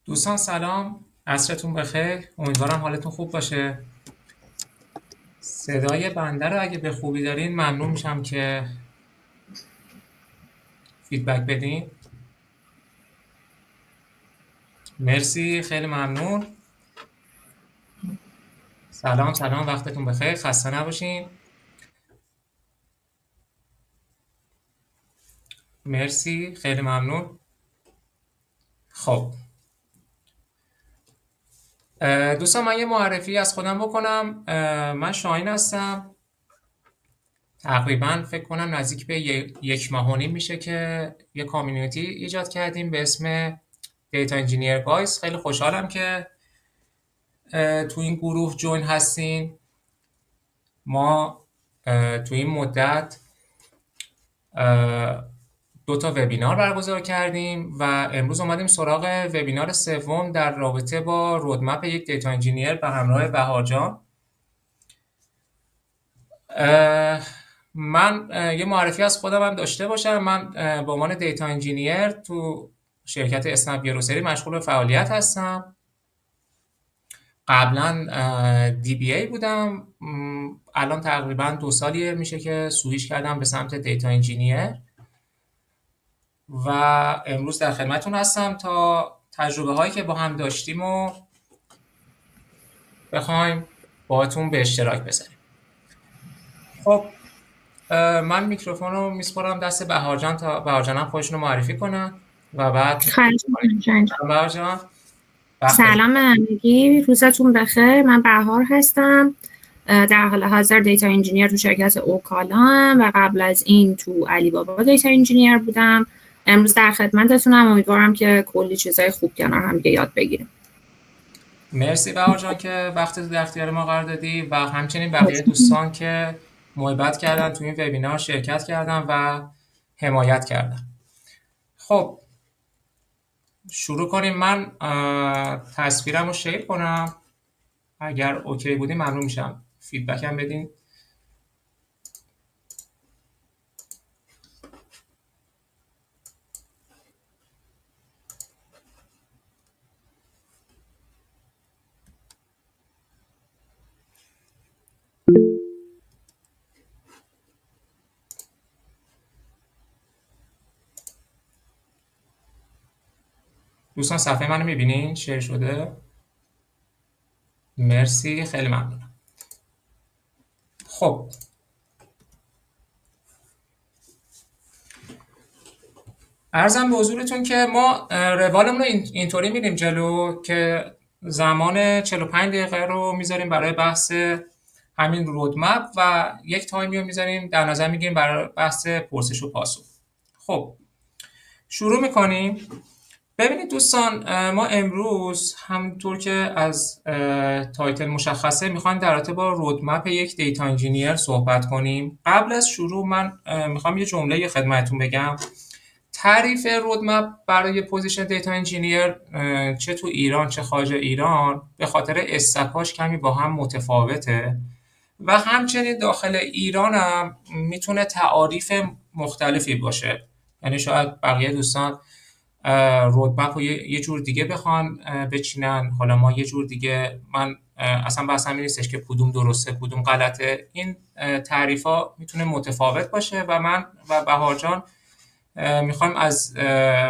دوستان سلام، عصرتون بخیر. امیدوارم حالتون خوب باشه. صدای بنده رو اگه به خوبی دارین ممنون میشم که فیدبک بدین. مرسی، خیلی ممنون. سلام سلام، وقتتون بخیر، خسته نباشین. مرسی، خیلی ممنون. خب دوستان، من یه معرفی از خودم بکنم. من شاهین هستم. تقریبا فکر کنم نزدیک به یک ماه و نیم میشه که یه کامیونیتی ایجاد کردیم به اسم دیتا انجینیر گایز. خیلی خوشحالم که تو این گروه جوین هستین. ما تو این مدت دو تا وبینار برگزار کردیم و امروز اومدیم سراغ وبینار سوم در رابطه با رودمپ یک دیتا انجینیر به همراه بهار جان. من یه معرفی از خودم هم داشته باشم. من به عنوان دیتا انجینیر تو شرکت اسنپ گروسری مشغول به فعالیت هستم. قبلا دی بی ای بودم. الان تقریبا 2 سالیه میشه که سویچ کردم به سمت دیتا انجینیر و امروز در خدمتون هستم تا تجربه هایی که با هم داشتیم و بخوایم باهاتون به اشتراک بذاریم. خب من میکروفون رو میسپارم دست بهار جان تا بهار جان هم خودشون رو معرفی کنن و بعد خواهش می‌کنم. بهار جان. سلام همگی، روزتون بخیر. من بهار هستم، در حال حاضر دیتا انجینیر تو شرکت اوکالا و قبل از این تو علی بابا دیتا انجینیر بودم. امروز در خدمتتونم. امیدوارم که کلی چیزای خوب کنار هم دیگه یاد بگیریم. مرسی بهار جان که وقت در اختیار ما قرار دادی و همچنین بقیه دوستان که محبت کردن تو این وبینار شرکت کردن و حمایت کردن. خب شروع کنیم. من تصویرم رو شیر کنم. اگر اوکی بودی ممنون میشم فیدبک هم بدین. دوستان صفحه منو میبینین؟ شیر شده؟ مرسی، خیلی ممنونم. خب عرضم به حضورتون که ما روالمون رو اینطوری میریم جلو که زمان 45 دقیقه رو میذاریم برای بحث همین رودمپ و یک تایمی رو میذاریم در نظر میگیریم برای بحث پرسش و پاسخ. خب شروع میکنیم. ببینید دوستان، ما امروز همونطور که از تایتل مشخصه میخوایم در رابطه با رودمپ یک دیتا انجینیر صحبت کنیم. قبل از شروع من میخوام یه جمله خدمتتون بگم. تعریف رودمپ برای پوزیشن دیتا انجینیر چه تو ایران چه خارج ایران به خاطر استکاش کمی با هم متفاوته و همچنین داخل ایران هم میتونه تعاریف مختلفی باشه. یعنی شاید بقیه دوستان رودمپ رو یه جور دیگه بخوان بچینن، حالا ما یه جور دیگه. من اصلا بحثم این نیستش که کدوم درسته کدوم غلطه. این تعریف ها میتونه متفاوت باشه و من و بهار جان میخوایم از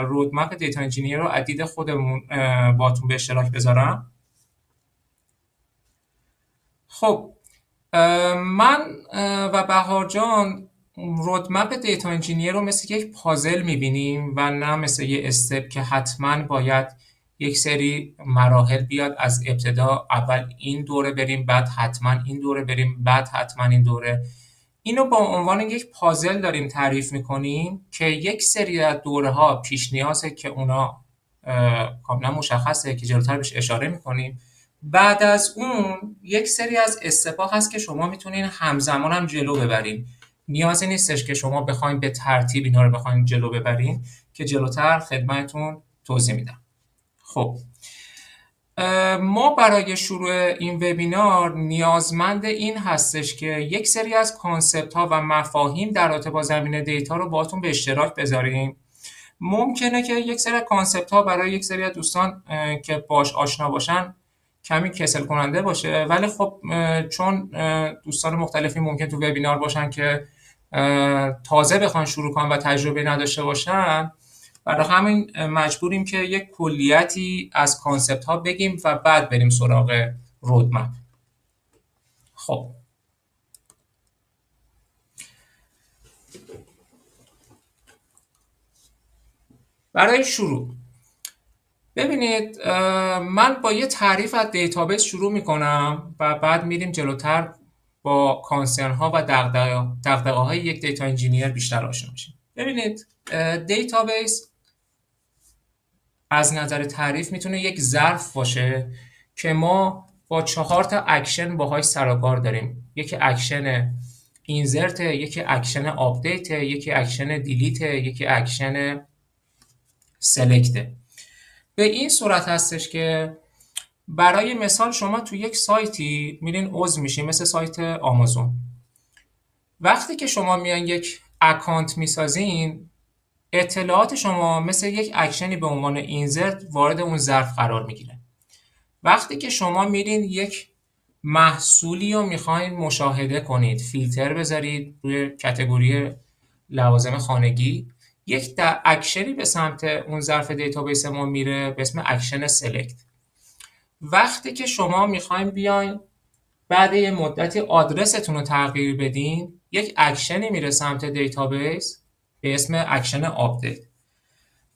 رودمپ دیتا انجینیر رو از دید خودمون باتون به اشتراک بذارم. خب من و بهار جان رودمپ دیتا انجینیر رو مثل یک پازل میبینیم و نه مثل یه استپ که حتما باید یک سری مراحل بیاد از ابتدا. اول این دوره بریم، بعد حتما این دوره بریم، بعد حتما این دوره. اینو با عنوان یک پازل داریم تعریف میکنیم که یک سری از دوره ها پیش نیازه که اونا کاملا مشخصه که جلوتر بهش اشاره میکنیم. بعد از اون یک سری از استپا هست که شما میتونین همزمان هم جلو ببرین. نیازی نیستش که شما بخواید به ترتیب اینا رو بخواید جلو ببرین که جلوتر خدمتتون توضیح میدم. خب ما برای شروع این وبینار نیازمند این هستش که یک سری از کانسپت ها و مفاهیم در رابطه با زمینه دیتا رو باهاتون به اشتراک بذاریم ممکنه که یک سری کانسپت ها برای یک سری از دوستان که باش آشنا باشن کمی کسل کننده باشه، ولی خب چون دوستان مختلفی ممکن تو وبینار باشن که تازه بخوان شروع کنن و تجربه نداشته باشن، برای همین مجبوریم که یک کلیتی از کانسپت ها بگیم و بعد بریم سراغ رودمپ. خب برای شروع ببینید، من با یه تعریف از دیتابیس شروع میکنم و بعد میریم جلوتر با کانسرن ها و دغدغه های یک دیتا انجینیر بیشتر آشنا میشیم. ببینید، دیتابیس از نظر تعریف میتونه یک ظرف باشه که ما با 4 تا اکشن باهاش سر و کار داریم. یکی اکشن اینزرت، یکی اکشن آپدیت، یکی اکشن دیلیت، یکی اکشن سلکت. به این صورت هستش که برای مثال شما تو یک سایتی میرین عضو میشین، مثل سایت آمازون. وقتی که شما میان یک اکانت میسازین، اطلاعات شما مثل یک اکشنی به عنوان اینزرت وارد اون ظرف قرار میگیره. وقتی که شما میرین یک محصولی رو میخواین مشاهده کنید، فیلتر بذارید روی کاتگوری لوازم خانگی، یک اکشنی به سمت اون ظرف دیتابیس ما میره به اسم اکشن سلکت. وقتی که شما میخواین بیاین بعد یه مدتی آدرستون رو تغییر بدین، یک اکشنی میره سمت دیتابیس به اسم اکشن آپدیت.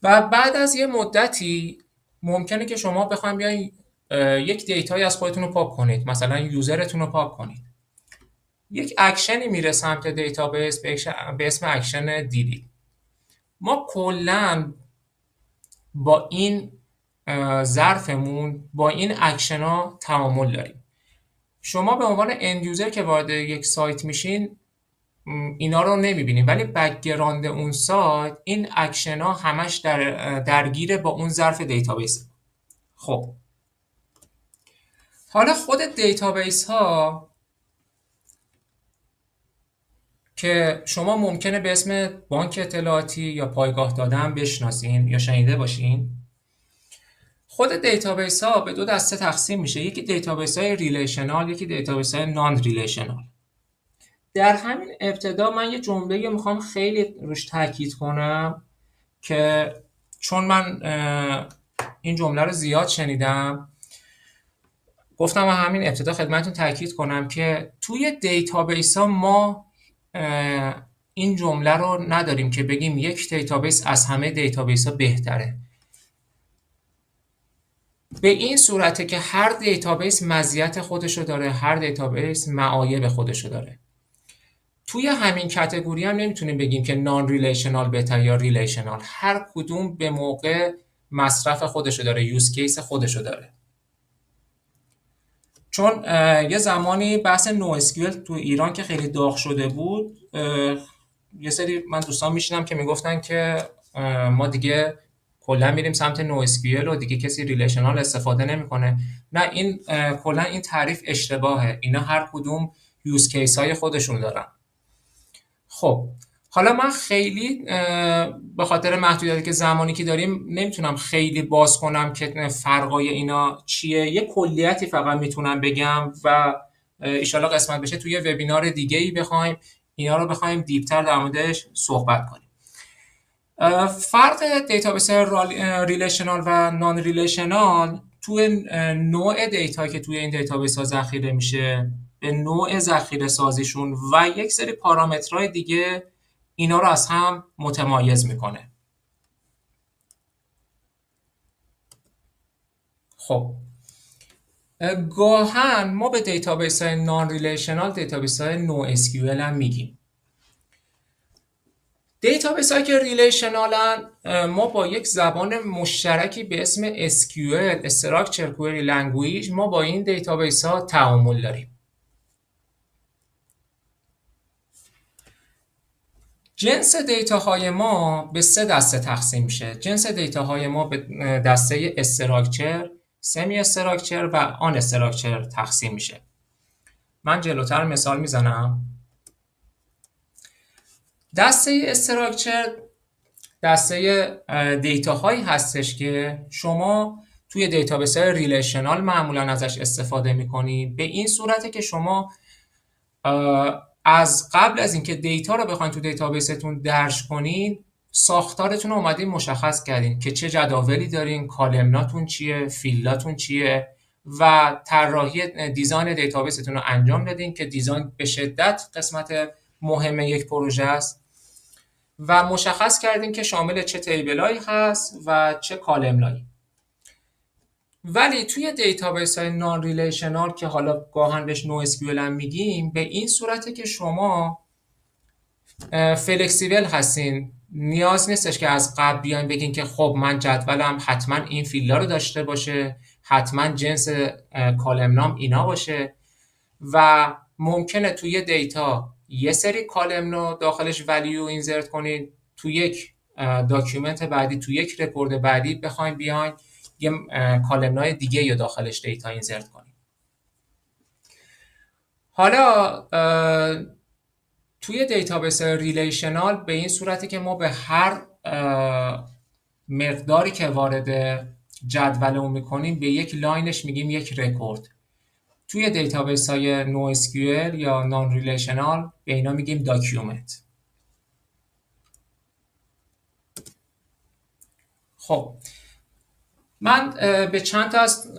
و بعد از یه مدتی ممکنه که شما بخواید بیاین یک دیتایی از خودتون رو پاک کنید، مثلا یوزرتون رو پاک کنید. یک اکشنی میره سمت دیتابیس به اسم اکشن دیلیت. ما کلاً با این ظرفمون با این اکشن ها تعامل داریم. شما به عنوان اند یوزر که وارد یک سایت میشین اینا رو نمیبینید، ولی بک‌گراند اون سایت این اکشن ها همش درگیر با اون ظرف دیتابیس. خب حالا خود دیتابیس ها که شما ممکنه به اسم بانک اطلاعاتی یا پایگاه دادن بشناسین یا شنیده باشین، خود دیتابیس ها به 2 دسته تقسیم میشه. یکی دیتابیس های ریلیشنال، یکی دیتابیس های نان ریلیشنال. در همین ابتدا من یه جمله میخوام خیلی روش تاکید کنم که چون من این جمله رو زیاد شنیدم، گفتم همین ابتدا خدمتتون تاکید کنم که توی دیتابیس ها ما این جمله رو نداریم که بگیم یک دیتابیس از همه دیتابیس ها بهتره. به این صورته که هر دیتابیس مزیت خودشو داره، هر دیتابیس معایب خودشو داره. توی همین کاتگوری هم نمیتونیم بگیم که نان ریلیشنال بهتره یا ریلیشنال. هر کدوم به موقع مصرف خودشو داره، یوز کیس خودشو داره. چون یه زمانی بحث نو اسکیول تو ایران که خیلی داغ شده بود، یه سری من دوستان میشنم که میگفتن که ما دیگه کلا میریم سمت نو اسکیول و دیگه کسی ریلیشنال استفاده نمیکنه. نه، این کلا این تعریف اشتباهه. اینا هر کدوم یوز کیس های خودشون دارن. خب حالا من خیلی به خاطر محدودیتی که زمانی که داریم نمیتونم خیلی باز کنم که فرقای اینا چیه. یه کلیتی فقط میتونم بگم و ایشالا قسمت بشه توی وبینار دیگه‌ای بخوایم اینا رو بخوایم دیپتر در موردش صحبت کنیم. فرق دیتابیس ریلیشنال و نان ریلیشنال توی نوع دیتا که توی این دیتابیس ها ذخیره میشه، به نوع ذخیره سازیشون و یک سری پارامترهای دیگه اینا رو از هم متمایز میکنه. خب گاهن ما به دیتابیس های نان ریلیشنال دیتابیس های نو اسکیول هم میگیم. دیتابیس هایی که ریلیشنالن ما با یک زبان مشترکی به اسم SQL Structured Query Language ما با این دیتابیس ها تعامل داریم. جنس دیتاهای ما به 3 دسته تقسیم میشه. جنس دیتاهای ما به دسته استراکچر، سمی استراکچر و آن استراکچر تقسیم میشه. من جلوتر مثال میزنم. دسته استراکچر دسته دیتا هایی هستش که شما توی دیتابیس های ریلیشنال معمولا ازش استفاده میکنی. به این صورته که شما از قبل از اینکه دیتا رو بخواید تو دیتابیستون درج کنین، ساختارتون رو اومدین مشخص کردین که چه جداولی دارین، کالمناتون چیه، فیلداتون چیه و طراحی دیزاین دیتابیستون رو انجام دادین که دیزاین به شدت قسمت مهم یک پروژه است و مشخص کردین که شامل چه تیبلایی هست و چه کالمنایی. ولی توی دیتابیس های نان ریلیشنال که حالا گاهن بهش نو اسکیول هم میگیم، به این صورته که شما فلکسیبل هستین. نیاز نیستش که از قبل بیاین بگین که خب من جدولم حتما این فیلدا رو داشته باشه، حتما جنس کالمنام اینا باشه و ممکنه توی دیتا یه سری کالمن رو داخلش ولیو اینسرت کنین، تو یک داکیومنت بعدی، تو یک رپورت بعدی بخواین بیاین یه کالمنای دیگه یا داخلش دیتا اینسرت کنین. حالا توی دیتابیس ریلیشنال به این صورتی که ما به هر مقداری که وارد جدولمون میکنیم به یک لاینش میگیم یک رکورد. توی دیتابیس های نو اسکیول یا نان ریلیشنال به اینا میگیم داکیومنت. خب من به چند تا از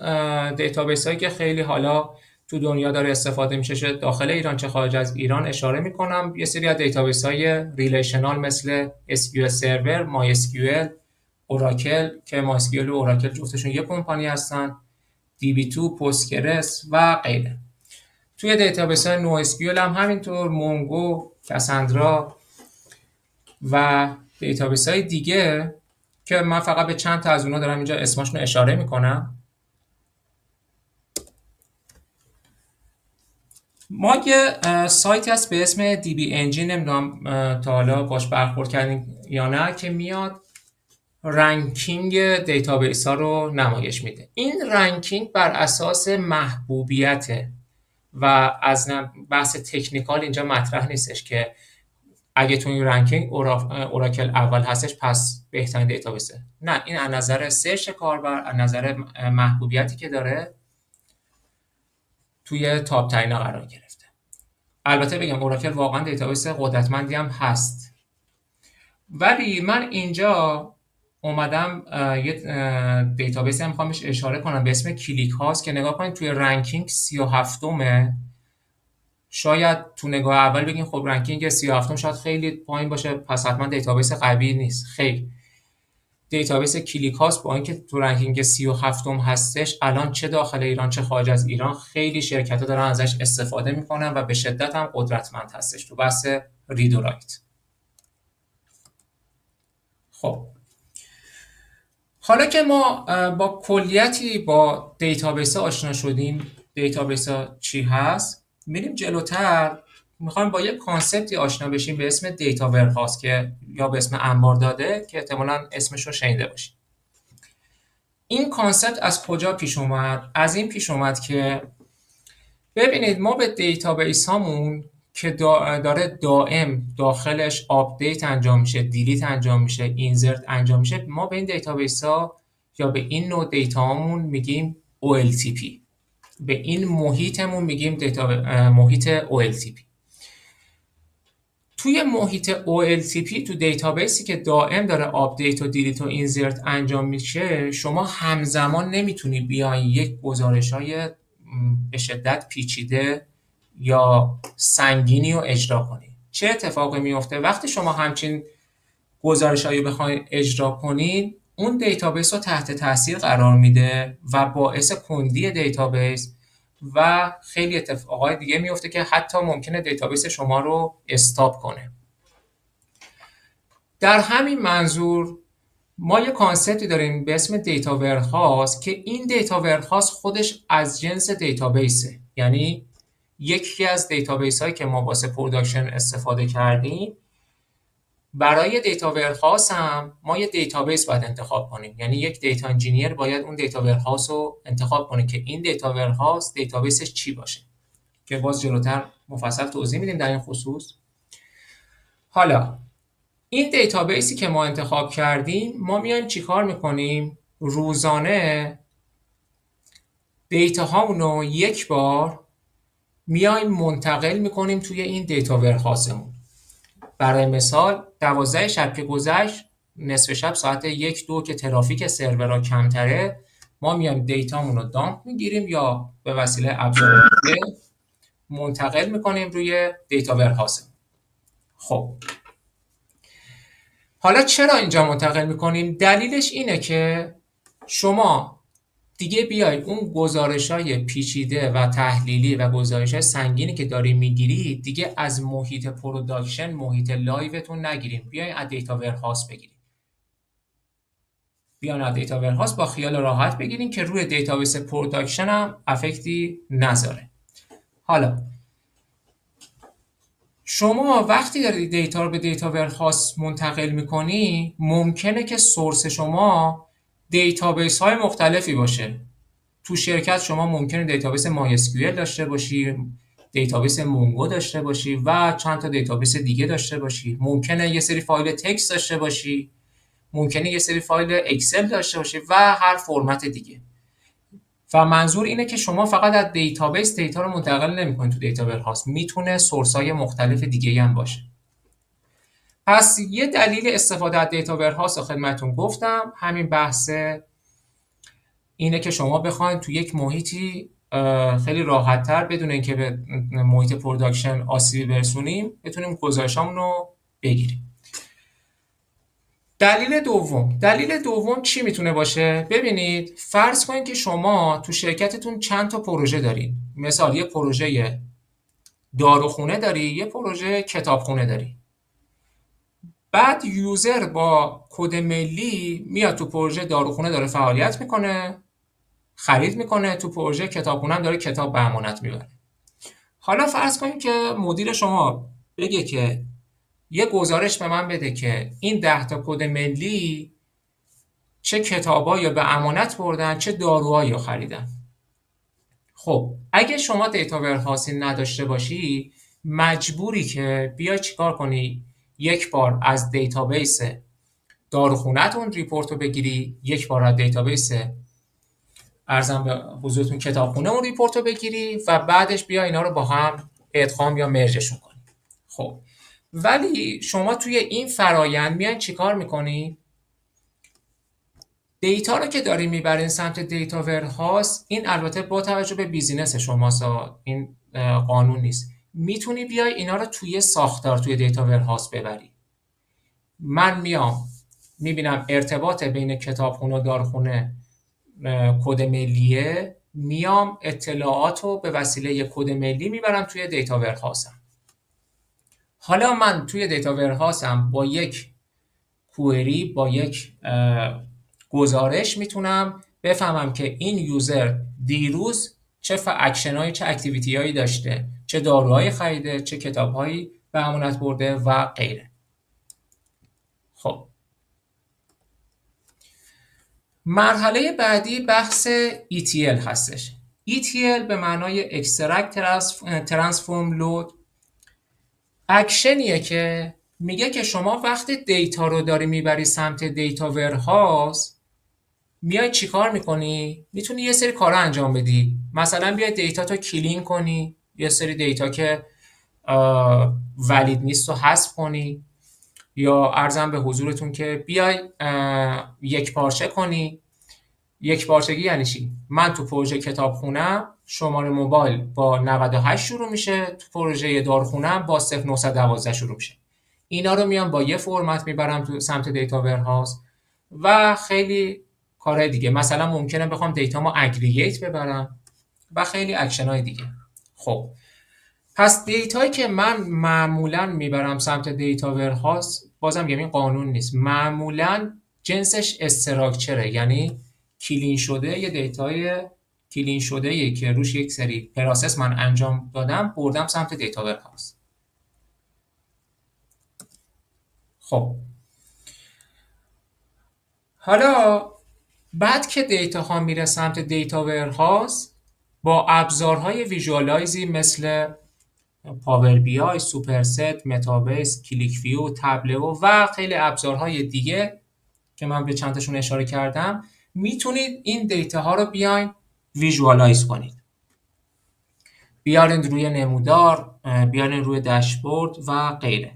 دیتابیس هایی که خیلی حالا تو دنیا داره استفاده میشه، چه داخل ایران چه خارج از ایران، اشاره میکنم. یه سری از دیتابیس های ریلیشنال مثل SQL سرور، مای SQL، اوراکل که مای SQL و اوراکل جفتشون یک کمپانی هستن، DB2، پوستگرس و غیره. توی دیتابیس های نو SQL هم همینطور، مونگو، کاساندرا و دیتابیس های دیگه که من فقط به چند تا از اونا دارم اینجا اسمشون رو اشاره میکنم. ما یه سایتی هست به اسم DB Engine، نمیدونم تا حالا باش برخورد کردین یا نه، که میاد رنکینگ دیتابیس ها رو نمایش میده. این رنکینگ بر اساس محبوبیته و از بحث تکنیکال اینجا مطرح نیستش که اگه تو این رنکینگ اوراکل اول هستش پس بهترین دیتابیسه. نه، این از نظر سرچ کاربر، از نظر محبوبیتی که داره توی تاپ ترین قرار گرفته. البته بگم اوراکل واقعا دیتابیس قدرتمندی هم هست، ولی من اینجا اومدم یه دیتابیس هم میخوام بهش اشاره کنم به اسم کلیک هاست که نگاه کنید توی رنکینگ 37م. شاید تو نگاه اول بگین خب رنکینگ 37م شاید خیلی پایین باشه پس حتما دیتابیس قوی نیست. خیر، دیتابیس کلیک هاست با اینکه تو رنکینگ 37م هستش، الان چه داخل ایران چه خارج از ایران خیلی شرکت‌ها دارن ازش استفاده میکنن و به شدت هم قدرتمند هستش تو بحث رید و رایت. خب حالا که ما با کلیتی با دیتابیس ها آشنا شدیم، دیتابیس ها چی هست، میریم جلوتر. میخوایم با یک کانسپتی آشنا بشیم به اسم دیتا ورهاوس که یا به اسم انبار داده که احتمالاً اسمش رو شنیده باشید. این کانسپت از کجا پیش اومد؟ از این پیش اومد که ببینید ما به دیتابیس هامون که داره دائم داخلش آپدیت انجام میشه، دیلیت انجام میشه، اینسرت انجام میشه، ما به این دیتابیس ها یا به این نوع دیتا هامون میگیم OLTP. به این محیطمون میگیم محیط OLTP. توی محیط OLTP تو دیتابیسی که دائم داره آپدیت و دیلیت و اینسرت انجام میشه، شما همزمان نمیتونی بیاین یک گزارش‌های به شدت پیچیده یا سنگینی رو اجرا کنی. چه اتفاقی میفته وقتی شما همچین گزارش‌هایی بخواید اجرا کنید؟ اون دیتابیس رو تحت تاثیر قرار میده و باعث کندی دیتابیس و خیلی اتفاقات دیگه میفته که حتی ممکنه دیتابیس شما رو استاپ کنه. در همین منظور ما یه کانسپتی داریم به اسم دیتا ورهاوس که این دیتا ورهاوس خودش از جنس دیتابیسه. یعنی یکی از دیتابیس هایی که ما واسه پروداکشن استفاده کردیم، برای دیتا ورهاوس هم ما یه دیتابیس باید انتخاب کنیم. یعنی یک دیتا انجینیر باید اون دیتا ورهاوس رو انتخاب کنه که این دیتا ورهاوس دیتابیسش چی باشه، که باز جلوتر مفصل توضیح میدیم در این خصوص. حالا این دیتابیسی که ما انتخاب کردیم، ما میایم چیکار میکنیم؟ روزانه دیتا هامونو یک بار میایم منتقل میکنیم توی این دیتا ورهاسمون. برای مثال 12 شب که گذشت، نصف شب ساعت 1-2 که ترافیک سرورها کمتره، ما میایم دیتامون رو دامپ میگیریم یا به وسیله ابزار منتقل میکنیم روی دیتا ورهاسمون. خب حالا چرا اینجا منتقل میکنیم؟ دلیلش اینه که شما دیگه بیاید اون گزارش‌های پیچیده و تحلیلی و گزارش‌های سنگینی که داری میگیری دیگه از محیط پروداکشن، محیط لایوتون نگیریم، بیاین از دیتا ورهاوس بگیریم. بیاین از دیتا ورهاوس با خیال راحت بگیریم که روی دیتابیس پروداکشن هم افکتی نذاره. حالا شما وقتی داری دیتا رو به دیتا ورهاوس منتقل میکنی، ممکنه که سورس شما دیتابیس های مختلفی باشه. تو شرکت شما ممکنه دیتابیس MySQL داشته باشی، دیتابیس مونگو داشته باشی و چند تا دیتابیس دیگه داشته باشی. ممکنه یه سری فایل تکست داشته باشی، ممکنه یه سری فایل اکسل داشته باشی و هر فرمت دیگه. و منظور اینه که شما فقط از دیتابیس دیتا رو منتقل نمی‌کنید تو دیتا ورهاوس، میتونه سورس‌های مختلف دیگه‌ای هم باشه. پس یه دلیل استفاده از دیتا ورهاوس خدمتتون گفتم، همین بحث اینه که شما بخواید تو یک محیطی خیلی راحت‌تر بدون اینکه به محیط پروداکشن آسیبی برسونیم بتونیم گزارشامون رو بگیریم. دلیل دوم چی میتونه باشه؟ ببینید فرض کنید که شما تو شرکتتون چند تا پروژه دارین. مثال یه پروژه داروخونه داری، یه پروژه کتابخونه داری. بعد یوزر با کد ملی میاد تو پروژه داروخونه داره فعالیت میکنه، خرید میکنه، تو پروژه کتابخونه هم داره کتاب به امانت میبره. حالا فرض کنید که مدیر شما بگه که یه گزارش به من بده که این 10 تا کد ملی چه کتابایی به امانت بردن، چه داروهایی خریدن. خب اگه شما دیتا ورهاوسی نداشته باشی، مجبوری که بیای چیکار کنی؟ یک بار از دیتابیس داروخونه‌تون ریپورت رو بگیری، یک بار از دیتابیس ارزم به حضورتون کتابخونه اون ریپورت رو بگیری و بعدش بیا اینا رو با هم ادغام یا مرجشون کنی. خب ولی شما توی این فرایند میان چیکار میکنی؟ دیتا رو که داری میبرین سمت دیتا ورهاوس، این البته با توجه به بیزینس شماست، این قانون نیست، میتونی بیای اینا رو توی ساختار توی دیتا ورهاوس ببری. من میام میبینم ارتباط بین کتابخونه و داروخونه کد ملیه، میام اطلاعات رو به وسیله یک کد ملی میبرم توی دیتا ورهاوسم. حالا من توی دیتا ورهاوسم با یک کوئری، با یک گزارش میتونم بفهمم که این یوزر دیروز چه اکشنایی، چه اکتیویتی هایی داشته، چه داروهایی خریده، چه کتابهایی به امانت برده و غیره. خب مرحله بعدی بحث ETL هستش. ETL به معنای Extract Transform Load، اکشنیه که میگه که شما وقتی دیتا رو داری میبری سمت دیتا ورهاوس، میای چیکار میکنی؟ میتونی یه سری کارا انجام بدی. مثلا بیای دیتا تو کلین کنی، یه سری دیتا که ولید نیست رو حذف کنی، یا ارزم به حضورتون که بیای یک پارچه کنی. یک پارچگی یعنی چی؟ من تو پروژه کتابخونه‌ام شماره موبایل با 98 شروع میشه، تو پروژه داروخونه‌ام با 0912 شروع میشه. اینا رو میام با یه فرمت میبرم تو سمت دیتا ورهاوس و خیلی کارهای دیگه. مثلا ممکنه بخوام دیتامو اگریگیت ببرم و خیلی اکشن‌های دیگه. خب پس دیتایی که من معمولا میبرم سمت دیتا ورهاوس، بازم میگم این قانون نیست، معمولا جنسش استراکچره، یعنی کلین شده، یه دیتای کلین شده که روش یک سری پروسس من انجام دادم بردم سمت دیتا ورهاوس. خب حالا بعد که دیتا ها میره سمت دیتا ورهاوس، با ابزارهای ویژوالایزی مثل پاور بی آی، سوپرست، متابیس، کلیک ویو، تبلو و خیلی ابزارهای دیگه که من به چند تاشون اشاره کردم میتونید این دیتا ها رو بیاین ویژوالایز کنید، بیارین روی نمودار، بیارین روی داشبورد و غیره.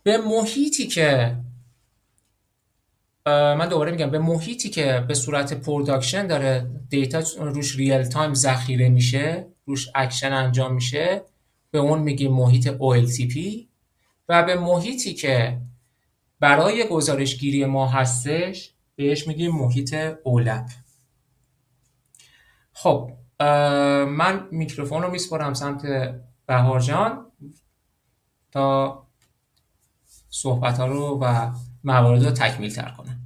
به محیطی که من دوباره میگم به محیطی که به صورت پروداکشن داره دیتا روش ریل تایم ذخیره میشه، روش اکشن انجام میشه، به اون میگیم محیط OLTP. و به محیطی که برای گزارشگیری ما هستش بهش میگیم محیط OLAP. خب من میکروفون رو میسپارم سمت بهار جان تا صحبت ها رو و موارد رو تکمیل تر کنم.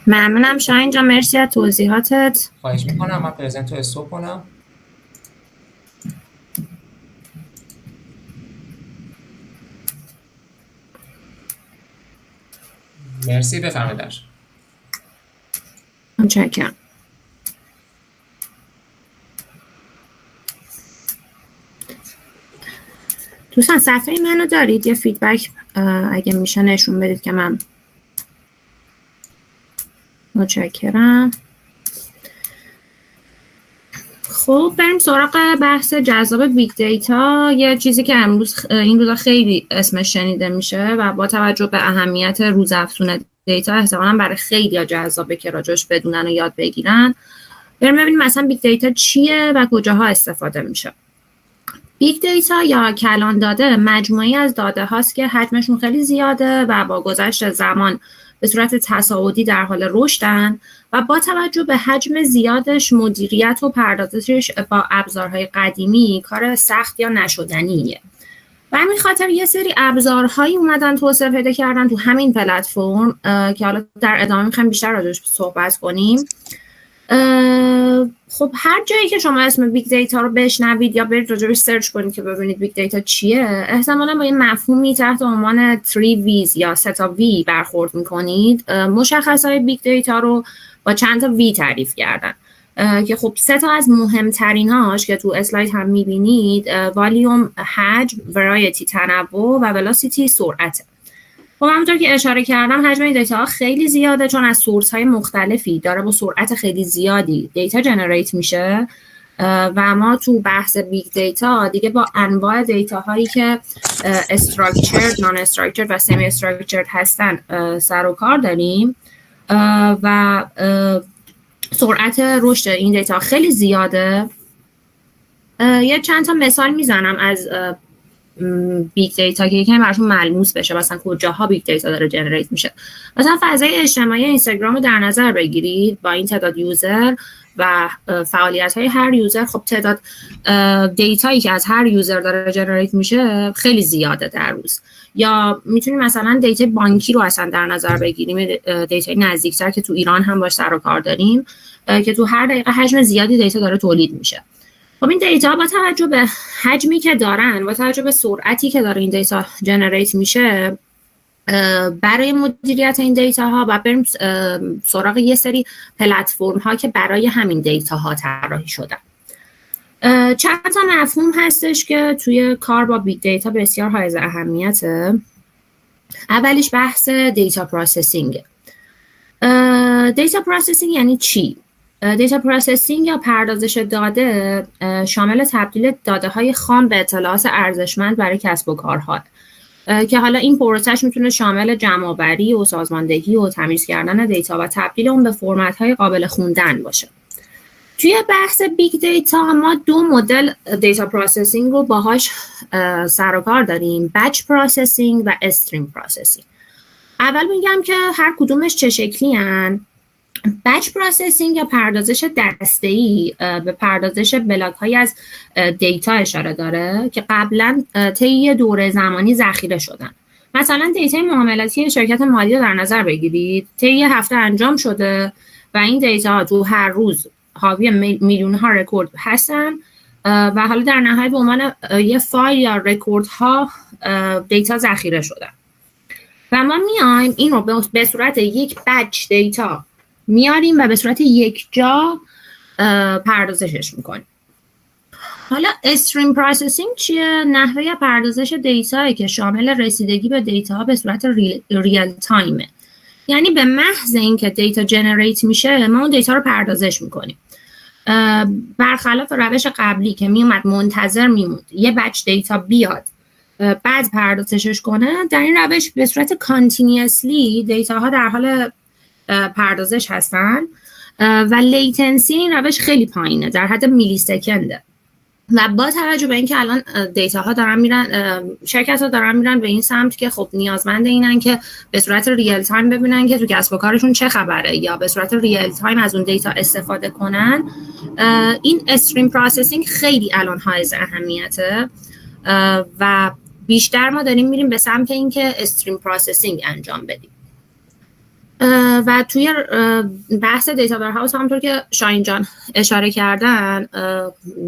ممنونم شاهین جان، مرسی از توضیحاتت. خواهش میکنم. من پرزنت رو استوب کنم. مرسی، بفرمایید. متشکرم. دوستان صفحه منو دارید؟ یه فیدبک اگه میشه نشون بدید که من متشکرم. خب بریم سراغ بحث جذاب بیگ دیتا. یه چیزی که این روزا خیلی اسمش شنیده میشه و با توجه به اهمیت روزافزون دیتا احتمالاً برای خیلی جذابه که راجعش بدونن و یاد بگیرن. بریم ببینیم مثلا بیگ دیتا چیه و کجاها استفاده میشه. بیگ دیتا یا کلان داده مجموعی از داده هاست که حجمشون خیلی زیاده و با گذشت زمان به صورت تصاعدی در حال رشدن و با توجه به حجم زیادش مدیریت و پردازشش با ابزارهای قدیمی کار سخت یا نشدنیه. و همین خاطر یه سری ابزارهایی اومدن توسعه پیدا کردن تو همین پلتفرم که حالا در ادامه میخوایم بیشتر راجعش صحبت کنیم. خب هر جایی که شما اسم بیگ دیتا رو بشنوید یا برید راجعش سرچ کنید که ببینید بیگ دیتا چیه، احتمالاً با یه مفهومی تحت عنوان 3V's یا 3 تا V برخورد میکنید. مشخصهای بیگ دیتا رو با چند تا V تعریف کردن که خب 3 تا از مهمترین هاش که تو اسلاید هم میبینید والیوم حجم، ورایتی تنوع و ولاسیتی سرعت. خب همونطور که اشاره کردم حجم این دیتا ها خیلی زیاده چون از سورس های مختلفی داره با سرعت خیلی زیادی دیتا جنریت میشه و ما تو بحث بیگ دیتا دیگه با انواع دیتا هایی که استراکچرد، نان استراکچرد و سمی استراکچرد هستن سر و کار داریم و سرعت رشد این دیتا خیلی زیاده. یه چند تا مثال میزنم از بیگ دیتا که یکم براتون ملموس بشه مثلا کجاها بیگ دیتا داره جنریت میشه. مثلا فضای اجتماعی اینستاگرام رو در نظر بگیرید با این تعداد یوزر و فعالیت های هر یوزر. خب تعداد دیتایی که از هر یوزر داره جنریت میشه خیلی زیاده در روز. یا میتونیم مثلا دیتا بانکی رو اصلا در نظر بگیریم، دیتا نزدیکتر که تو ایران هم باش سر و کار داریم که تو هر دقیقه حجم زیادی دیتا داره تولید میشه. خب این دیتا با توجه به حجمی که دارن، با توجه به سرعتی که داره این دیتا جنریت میشه، برای مدیریت این دیتا ها و بریم سراغ یه سری پلتفرم ها که برای همین دیتا ها طراحی شدن. چند تا مفهوم هستش که توی کار با بیگ دیتا بسیار حائز اهمیته. اولیش بحث دیتا پروسسینگ. دیتا پروسسینگ یعنی چی؟ دیتا پروسسینگ یا پردازش داده شامل تبدیل داده های خام به اطلاعات ارزشمند برای کسب و کارها که حالا این پروسش میتونه شامل جمع‌آوری و سازماندهی و تمیز کردن دیتا و تبدیل اون به فرمت های قابل خوندن باشه. توی بحث بیگ دیتا ما 2 مدل دیتا پروسسینگ رو باهاش سر و کار داریم، بچ پروسسینگ و استریم پروسسینگ. اول میگم که هر کدومش چه شکلی هن. بچ پروسسینگ یا پردازش دسته‌ای به پردازش بلاک‌هایی از دیتا اشاره داره که قبلا طی دوره زمانی ذخیره شدن. مثلا دیتای معاملاتی شرکت مالی رو در نظر بگیرید، طی هفته انجام شده و این دیتا تو هر روز حاوی میلیون‌ها رکورد هستن و حالا در نهایت به عنوان یه فایل یا رکوردها دیتا ذخیره شدن و ما میایم این رو به صورت یک بچ دیتا میاریم و به صورت یک جا پردازشش میکنیم. حالا استریم پروسسینگ چیه؟ نحوه پردازش دیتایی که شامل رسیدگی به دیتا به صورت ریل تایمه. یعنی به محض اینکه دیتا جنریت میشه ما اون دیتا رو پردازش میکنیم. برخلاف روش قبلی که میومد منتظر میموند یه بچ دیتا بیاد بعد پردازشش کنه، در این روش به صورت کانتینیوسلی دیتا ها در حال پردازش هستن و لیتنسی این روش خیلی پایینه، در حد میلی سکنده. و با توجه به اینکه الان دیتا ها دارن میرن، شرکت ها دارن میرن به این سمت که خب نیازمند اینن که به صورت ریل تایم ببینن که تو کسب و کارشون چه خبره یا به صورت ریل تایم از اون دیتا استفاده کنن، این استریم پروسسینگ خیلی الان حائز اهمیته و بیشتر ما داریم میریم به سمت اینکه استریم پروسسینگ انجام بدیم. و توی بحث دیتا ورهاوس همونطور که شاهین جان اشاره کردن،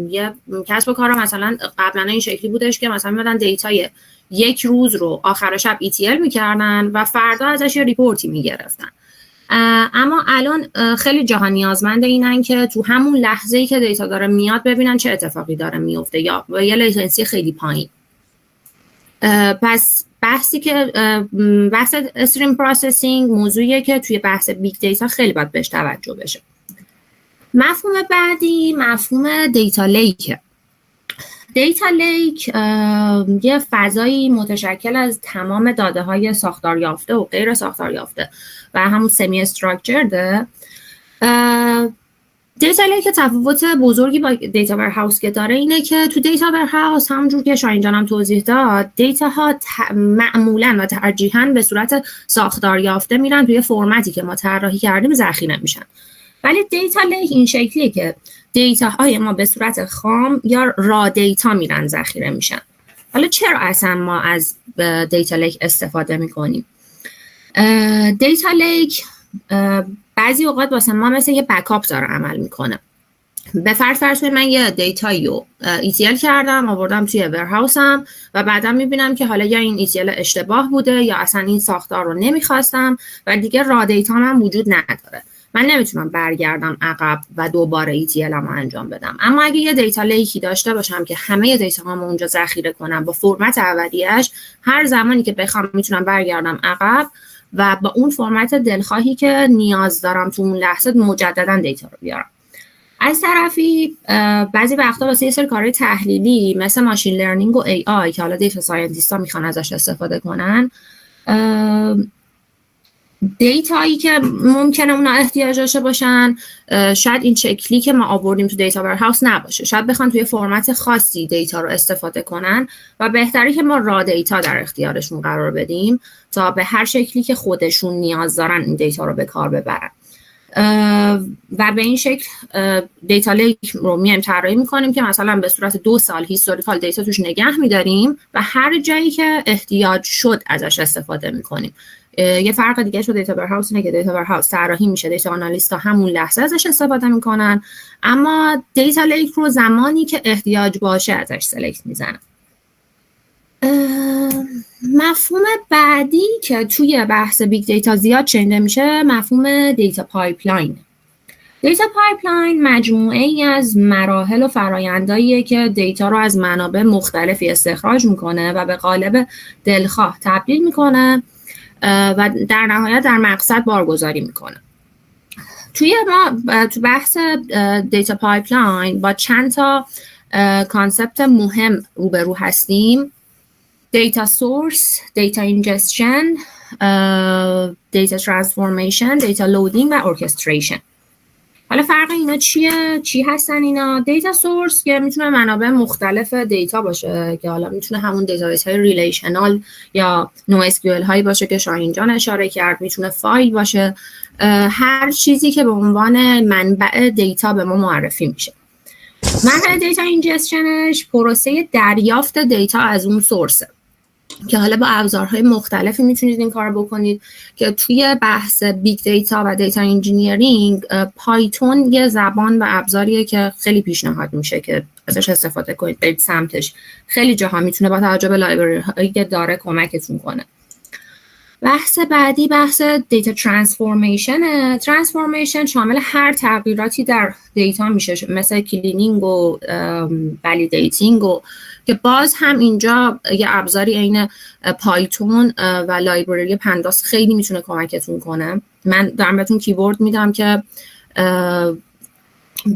یه کسب و کار مثلا قبلا این شکلی بودش که مثلا میدادن دیتای یک روز رو آخر شب ETL میکردن و فردا ازش یه ریپورتی میگرفتن. اما الان خیلی جاها نیازمند اینن که تو همون لحظه‌ای که دیتا داره میاد ببینن چه اتفاقی داره میفته یا یه لیتنسی خیلی پایین. پس بحثی که بحث استریم پروسسینگ موضوعیه که توی بحث بیگ دیتا خیلی باید بهش توجه بشه. مفهوم بعدی مفهوم دیتا لیک. دیتا لیک یه فضایی متشکل از تمام داده های ساختار یافته و غیر ساختار یافته و همون سمی استراکچرده. دیتا لیک تفاوت بزرگی با دیتا ورهاوس که داره اینه که تو دیتا ورهاوس همونجور که شاهین جانم توضیح داد، دیتا ها معمولا و ترجیحاً به صورت ساختار یافته میرن توی فرمتی که ما طراحی کردیم ذخیره میشن. ولی دیتا لیک این شکلیه که دیتا های ما به صورت خام یا را دیتا میرن ذخیره میشن. حالا چرا اصلا ما از دیتا لیک استفاده میکنیم؟ دیتا لیک بعضی اوقات واسه ما مثل یه بکاپ داره عمل میکنه. به فرض من یه دیتایی رو ETL کردم آوردم توی ورهاوسم و بعدا میبینم که حالا یا این ETL اشتباه بوده یا اصلا این ساختار رو نمیخواستم و دیگه را دیتا هم وجود نداره. من نمیتونم برگردم عقب و دوباره ETL هم انجام بدم. اما اگه یه دیتا لیکی داشته باشم که همه دیتا هم اونجا ذخیره کنم با فرمت اولیه‌اش، هر زمانی که بخوام میتونم برگردم عقب و با اون فرمت دلخواهی که نیاز دارم تو اون لحظه مجددا دیتا رو بیارم. از طرفی بعضی وقتا واسه یه سری کارهای تحلیلی مثل ماشین لرنینگ و AI که حالا دیتا ساینتیست‌ها میخوان ازش استفاده کنن، دیتایی که ممکنه اونا احتیاج داشته باشن شاید این شکلی که ما آوردیم تو دیتا ورهاوس نباشه، شاید بخوان توی فرمت خاصی دیتا رو استفاده کنن و بهتره که ما را دیتا در اختیارشون قرار بدیم تا به هر شکلی که خودشون نیاز دارن این دیتا رو به کار ببرن. و به این شکل دیتا لیک رو میایم طراحی میکنیم که مثلا به صورت 2 سال هیستوریکال دیتا توش نگه میداریم و هر جایی که احتیاج شد ازش استفاده میکنیم. یه فرق دیگه شو دیتا ورهاوس اینه که دیتا ورهاوس طراحی میشه، دیتا آنالیست‌ها همون لحظه ازش استفاده میکنن، اما دیتا لیک رو زمانی که احتیاج باشه ازش سلکت میزنن. مفهوم بعدی که توی بحث بیگ دیتا زیاد شنیده میشه مفهوم دیتا پایپلاین. دیتا پایپلاین مجموعه ای از مراحل و فرآینداییه که دیتا رو از منابع مختلفی استخراج میکنه و به قالب دلخواه تبدیل میکنه و در نهایت در مقصد بارگذاری میکنه. تو بحث دیتا پایپلاین با چند تا کانسپت مهم روبرو هستیم: دیتا سورس، دیتا اینجستشن، دیتا ترانسفورمیشن، دیتا لودینگ و ارکستریشن. حالا فرق اینا چیه؟ چی هستن اینا؟ دیتا سورس که میتونه منابع مختلف دیتا باشه که حالا میتونه همون دیتابیس های ریلیشنال یا نو اسکیول هایی باشه که شاهین جان اشاره کرد، میتونه فایل باشه، هر چیزی که به عنوان منبع دیتا به ما معرفی میشه. مرحله دیتا اینجستشنش پروسه دریافت دیتا از اون سورسه که حالا با ابزارهای مختلفی میتونید این کار بکنید که توی بحث بیگ دیتا و دیتا انجینیرینگ پایتون یه زبان و ابزاریه که خیلی پیشنهاد میشه که ازش استفاده کنید، برید سمتش. خیلی جاها میتونه با توجه به لایبرری هایی که داره کمکتون کنه. بحث بعدی بحث دیتا ترانسفورمیشن. ترانسفورمیشن شامل هر تغییراتی در دیتا میشه، مثل کلینینگ و ولیدیتینگ، و که باز هم اینجا یه ابزاری عین پایتون و لایبرری پنداس خیلی میتونه کمکتون کنه. من دارم بهتون کیورد میدم که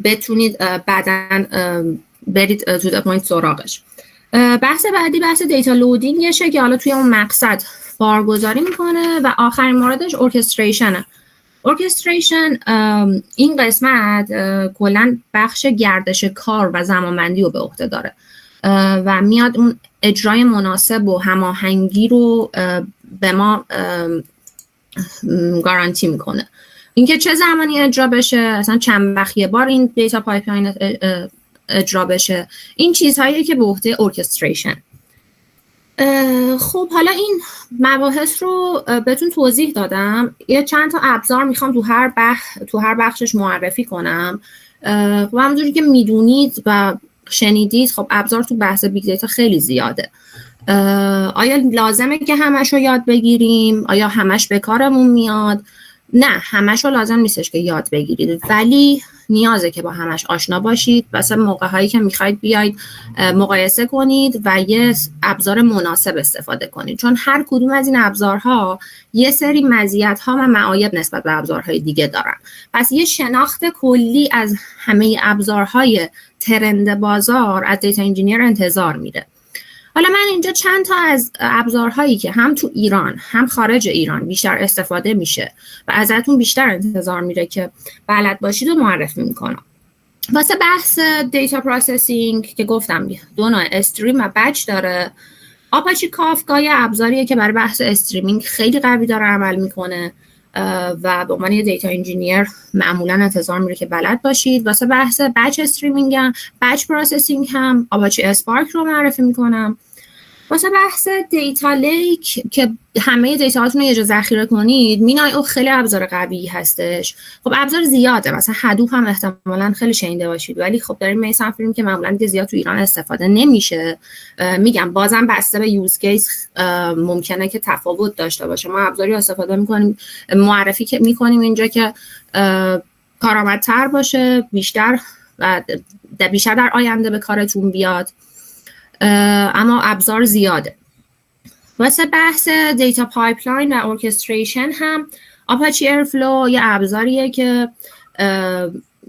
بتونید بعداً برید تو دا پوینت سراغش. بحث بعدی بحث دیتا لودینگشه که حالا توی اون مقصد بارگذاری میکنه، و آخرین موردش ارکستریشنه. ارکستریشن این قسمت کلا بخش گردش کار و زمانبندی رو به عهده داره و میاد اون اجرای مناسب و هماهنگی رو به ما گارانتی میکنه. اینکه چه زمانی اجرا بشه، اصلا چند وقت یه بار این دیتا پایپلاین اجرا بشه، این چیزهایی که به عهده ارکستریشن. خب حالا این مباحث رو بهتون توضیح دادم. یه چند تا ابزار میخوام تو هر بخشش معرفی کنم. خب همونجوری که میدونید و شنیدید، خب ابزار تو بحث بیگ دیتا خیلی زیاده. آیا لازمه که همش رو یاد بگیریم؟ آیا همش به کارمون میاد؟ نه، همش رو لازم نیستش که یاد بگیرید، ولی نیازه که با همش آشنا باشید واسه موقع‌هایی که میخواید بیاید مقایسه کنید و یه ابزار مناسب استفاده کنید، چون هر کدوم از این ابزارها یه سری مزیت‌ها و معایب نسبت به ابزارهای دیگه دارن. پس یه شناخت کلی از همه ابزارهای ترند بازار از دیتا انجینیر انتظار میره. حالا من اینجا چند تا از ابزارهایی که هم تو ایران هم خارج ایران بیشتر استفاده میشه و ازتون بیشتر انتظار میره که بلد باشید و معرفی میکنم. واسه بحث دیتا پروسسینگ که گفتم دو نوع، استریم و بچ داره. آپاچی کافکا یه ابزاریه که برای بحث استریمینگ خیلی قوی داره عمل میکنه و به عنوان یه دیتا انجینیر معمولا انتظار میره که بلد باشید. واسه بحث بچ استریمینگ هم، بچ پروسسینگ هم آپاچی اسپارک رو معرفی میکنم. واسه بحث دیتا لیک که همه دیتاهاتون رو یه جا ذخیره کنید، مینای او خیلی ابزار قوی هستش. خب ابزار زیاده، مثلا هدوپ هم احتمالاً خیلی شنیده باشید، ولی خب داریم میسن فیلم که معمولاً دیگه زیاد تو ایران استفاده نمیشه. میگم بازم بسته به یوز کیس ممکنه که تفاوت داشته باشه. ما ابزاری استفاده میکنیم، معرفی که میکنیم اینجا که کارآمدتر باشه، بیشتر در آینده به کارتون بیاد، اما ابزار زیاده. واسه بحث دیتا پایپلاین و ارکستریشن هم آپاچی ایرفلو یه ابزاریه که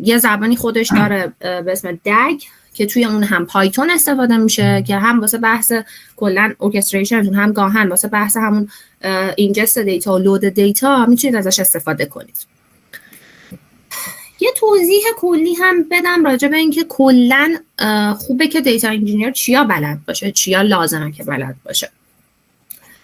یه زبانی خودش داره به اسم دگ که توی اون هم پایتون استفاده میشه که هم واسه بحث کلا ارکستریشن، هم گاهن واسه بحث همون اینجست دیتا و لود دیتا میتونید ازش استفاده کنید. یه توضیح کلی هم بدم راجع به اینکه کلا خوبه که دیتا انجینیر چیا بلد باشه، چیا لازمه که بلد باشه.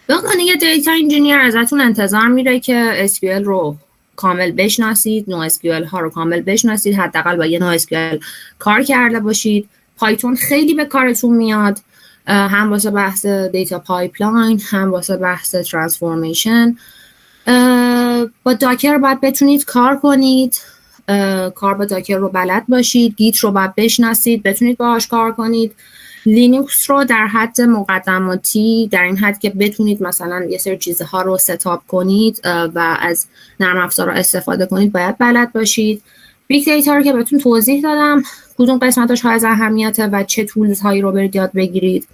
بخوان یه دیتا انجینیر ازتون انتظار میره که SQL رو کامل بشناسید، نو SQL ها رو کامل بشناسید، حداقل با یه نو SQL کار کرده باشید. پایتون خیلی به کارتون میاد، هم واسه بحث دیتا پایپلاین، هم واسه بحث ترانسفورمیشن. با داکر باید بتونید کار کنید، کار با داکر رو بلد باشید، گیت رو باید بشناسید، بتونید باهاش کار کنید. لینوکس رو در حد مقدماتی، در این حد که بتونید مثلا یه سری چیزها رو ستاپ کنید و از نرم افزار رو استفاده کنید، باید بلد باشید. بیگ دیتا رو که بهتون توضیح دادم کدوم قسمتش های از اهمیته و چه تولز هایی رو برید یاد بگیرید.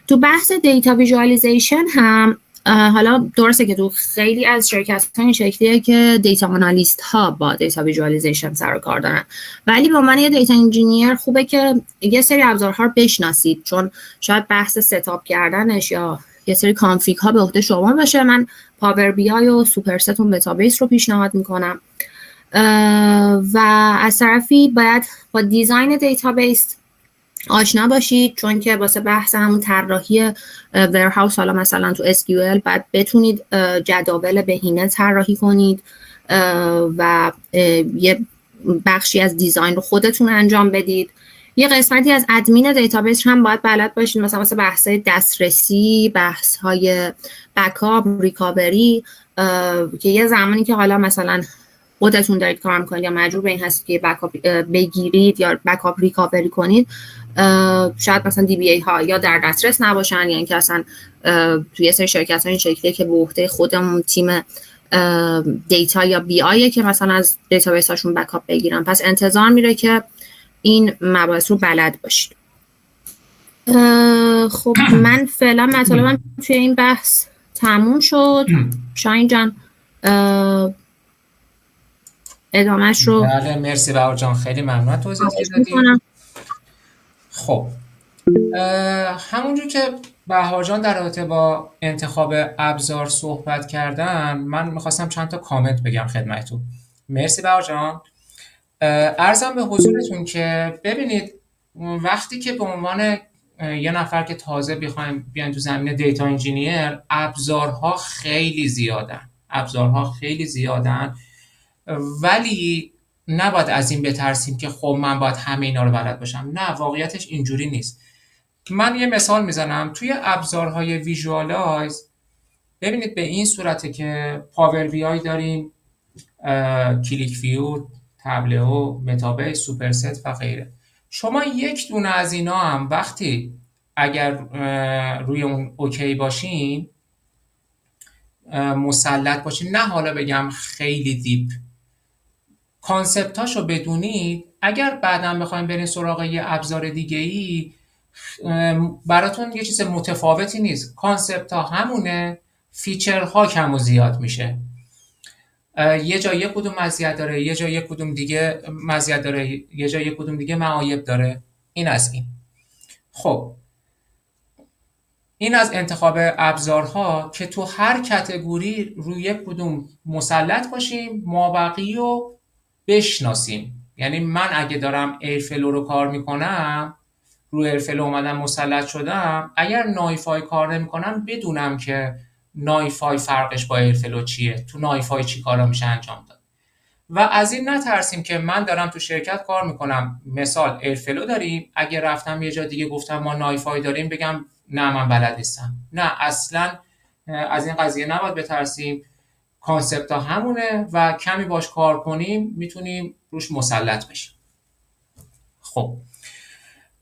تو بحث دیتا ویژوالایزیشن هم حالا درسته که تو خیلی از شرکت‌ها این شکلیه که دیتا آنالیست ها با دیتا ویژوالایزیشن سر و کار دارن، ولی به عنوان یه دیتا انجینیر خوبه که یه سری ابزارها رو بشناسید، چون شاید بحث ستاپ کردنش یا یه سری کانفیگ ها به عهده شما باشه. من پاور بی آی و سوپرست و متابیس رو پیشنهاد میکنم و از طرفی باید با دیزاین دیتابیس آشنا باشید، چون که واسه بحث همون طراحی ورهاوس، حالا مثلا تو SQL باید بتونید جداول بهینه طراحی کنید و یه بخشی از دیزاین رو خودتون انجام بدید. یه قسمتی از ادمین دیتابیس هم باید بلد باشید، مثلا واسه بحث‌های دسترسی، بحث‌های بکاپ، ریکاوری، که یه زمانی که حالا مثلا خودتون دارید کار میکنید یا مجبور به این هستید که بکاپ بگیرید یا بکاپ ریکاوری کنید، شاید مثلا دی بی ای ها یا در دسترس نباشن یا اینکه اصلا توی یه سری شرکت ها این شکلیه که به عهده خودمون تیم دیتا یا بی آیه که مثلا از دیتابیس هاشون بکاپ بگیرن. پس انتظار میره که این مباحث رو بلد باشید. خب من فعلا مطالبم توی این بحث تموم شد. شاهین جان ادامهش رو. بله مرسی بهار جان، خیلی ممنون توضیحاتی که دادی. خب همونجور که بهار جان در رابطه با انتخاب ابزار صحبت کردن، من میخواستم چند تا کامنت بگم خدمتتون. مرسی بهار جان. عرضم به حضورتون که ببینید وقتی که به عنوان یه نفر که تازه بیاین تو زمینه دیتا انجینیر، ابزارها خیلی زیادن، ولی نباید از این بترسیم که خب من باید همه اینا رو بلد باشم. نه، واقعیتش اینجوری نیست. من یه مثال میزنم. توی ابزارهای ویژوالایز ببینید به این صورته که پاور بی آی داریم، کلیک ویو، تابلو، متابیس، سوپرست و غیره. شما یک دونه از اینا هم وقتی اگر روی اون اوکی باشین، مسلط باشین، نه حالا بگم خیلی دیپ، کانسپتاشو بدونید، اگر بعداً بخوایم برین سراغ یه ابزار دیگه‌ای براتون یه چیز متفاوتی نیست. کانسپت ها همونه، فیچرها کم و زیاد میشه. یه جا یک کدوم مزیت داره، یه جا یک کدوم دیگه مزیت داره، یه جا یک کدوم دیگه معایب داره. این از این. خب این از انتخاب ابزارها که تو هر کتگوری روی یک کدوم مسلط باشیم، مابقی رو بشناسیم. یعنی من اگه دارم ایرفلو رو کار میکنم، روی ایرفلو اومدم مسلط شدم، اگر نایفای کار نمیکنم بدونم که نایفای فرقش با ایرفلو چیه، تو نایفای چی کارا میشه انجام داد. و از این نترسیم که من دارم تو شرکت کار میکنم، مثال ایرفلو داریم، اگه رفتم یه جا دیگه گفتم ما نایفای داریم، بگم نه من بلد نیستم. نه، اصلا از این قضیه نباید بترسیم. کانسپت ها همونه و کمی باش کار کنیم میتونیم روش مسلط بشیم. خب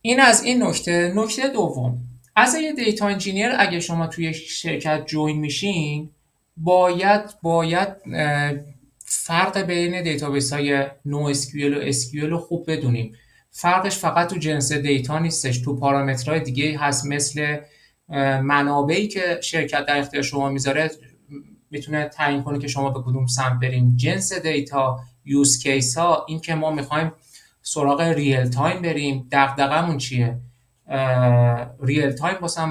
این از این نکته. نکته دوم، از یه دیتا انجینیر اگه شما توی شرکت جوین میشین، باید فرق بین دیتابیس های نو اسکیول و اسکیول رو خوب بدونیم. فرقش فقط تو جنس دیتا نیستش، تو پارامترهای دیگه هست، مثل منابعی که شرکت در اختیار شما میذاره میتونه تعیین کنه که شما به کدوم سمت بریم. جنس دیتا، یوز کیس ها، این که ما میخوایم سراغ ریل تایم بریم، دغدغمون چیه، ریل تایم واسه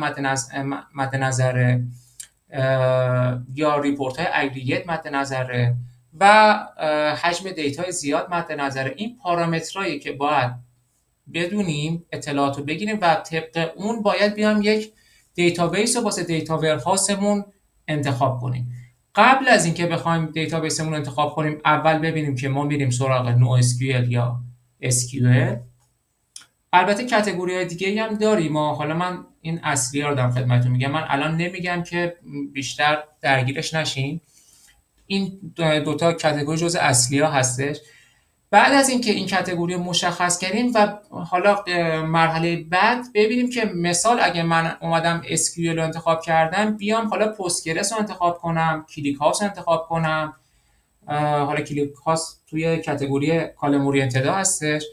مد نظر یا ریپورت های اگریگیت مد نظر و حجم دیتا زیاد مد نظر. این پارامترهایی که باید بدونیم، اطلاعات رو بگیریم و طبق اون باید بیام یک دیتابیس رو واسه دیتا ورهاسمون انتخاب کنیم. قبل از اینکه بخوایم دیتابیسمون رو انتخاب کنیم، اول ببینیم که ما میریم سراغ نو اسکیول یا SQL. البته کاتگوری های دیگه هم داریم. حالا من این اصلی ها رو دارم خدمتتون میگم، من الان نمیگم که بیشتر درگیرش نشین. این دوتا کاتگوری جز اصلی ها هستش. بعد از اینکه این کاتگوری مشخص کردیم و حالا مرحله بعد ببینیم که مثال اگه من اومدم SQL رو انتخاب کردم، بیام حالا پستگرس رو انتخاب کنم، کلیک هاوس رو انتخاب کنم. حالا کلیک هاوس توی کاتگوری کالم اورینتد هستش.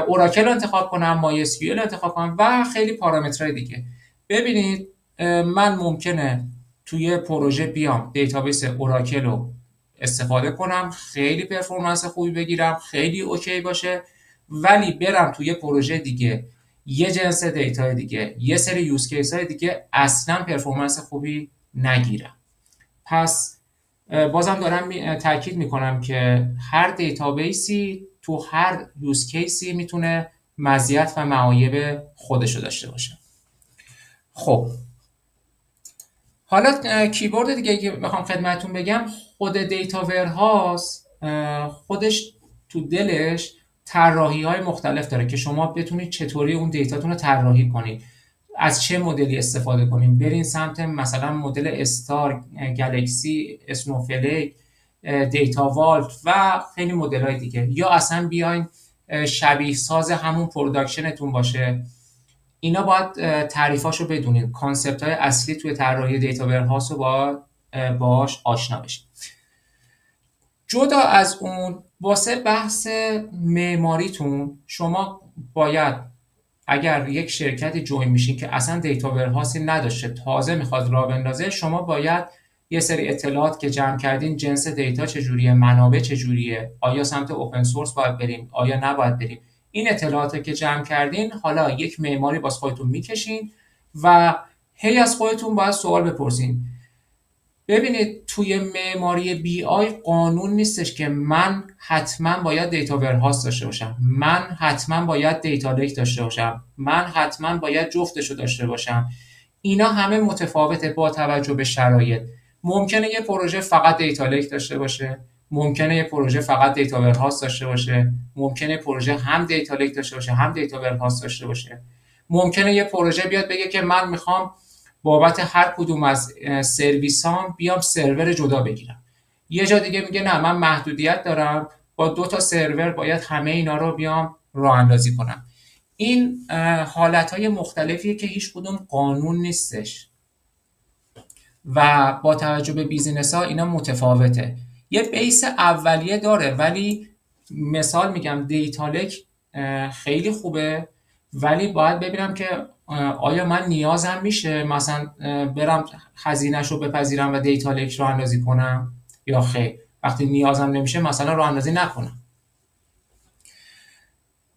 اوراکل رو انتخاب کنم، مای اس کیو ال رو انتخاب کنم و خیلی پارامترهای دیگه. ببینید من ممکنه توی پروژه بیام دیتابیس اوراکل رو استفاده کنم، خیلی پرفورمنس خوبی بگیرم، خیلی اوکی باشه، ولی برم توی پروژه دیگه یه جنس دیتا دیگه، یه سری یوز کیس های دیگه، اصلا پرفورمنس خوبی نگیرم. پس بازم دارم تاکید میکنم که هر دیتابیسی تو هر یوز کیسی میتونه مزیت و معایب خودشو داشته باشه. خب حالا کیورد دیگه که بخوام خدمتتون بگم، خود دیتا ورهاوس خودش تو دلش طراحی‌های مختلف داره که شما بتونید چطوری اون دیتاتون رو طراحی کنید، از چه مدلی استفاده کنید. برین سمت مثلا مدل استار، گالاکسی، اسنوفلیک دیتا والت و خیلی مدل‌های دیگه، یا اصلا بیاین شبیه ساز همون پروداکشنتون باشه. اینا باید تعریفاشو بدونید، کانسپت‌های اصلی توی طراحی دیتا ورهاوس رو باهاش آشنا بشید. جدا از اون، واسه بحث معماریتون شما باید، اگر یک شرکتی جوین میشین که اصلا دیتا ورهاوسی نداشته تازه میخواد راه بندازه، شما باید یه سری اطلاعات که جمع کردین، جنس دیتا چجوریه، منابع چجوریه، آیا سمت اوپن سورس باید بریم آیا نباید بریم، این اطلاعاتی که جمع کردین حالا یک معماری باز خودتون میکشین و هی از خودتون باید سوال بپرسین. ببینید توی معماری بی آی قانون نیستش که من حتما باید دیتا ورهاوس داشته باشم، من حتما باید دیتا لیک داشته باشم، من حتما باید جفتشو داشته باشم. اینا همه متفاوته با توجه به شرایط. ممکنه یه پروژه فقط دیتا لیک داشته باشه، ممکنه یه پروژه فقط دیتا ورهاوس داشته باشه، ممکنه پروژه هم دیتا لیک داشته باشه هم دیتا ورهاوس داشته باشه. ممکنه یه پروژه بیاد بگه که من میخوام بابت هر کدوم از سرویسام بیام سرور جدا بگیرم. یه جا دیگه میگه نه، من محدودیت دارم، با 2 تا سرور باید همه اینا رو بیام راه اندازی کنم. این حالتهای مختلفیه که هیچ کدوم قانون نیستش و با توجه به بیزینس ها اینا متفاوته. یه بیس اولیه داره، ولی مثال میگم دیتا لیک خیلی خوبه، ولی باید ببینم که آیا من نیازم میشه مثلا برم هزینه‌شو بپذیرم و دیتا لیک رو اندازی کنم یا خیر. وقتی نیازم نمیشه مثلا رو اندازی نکنم.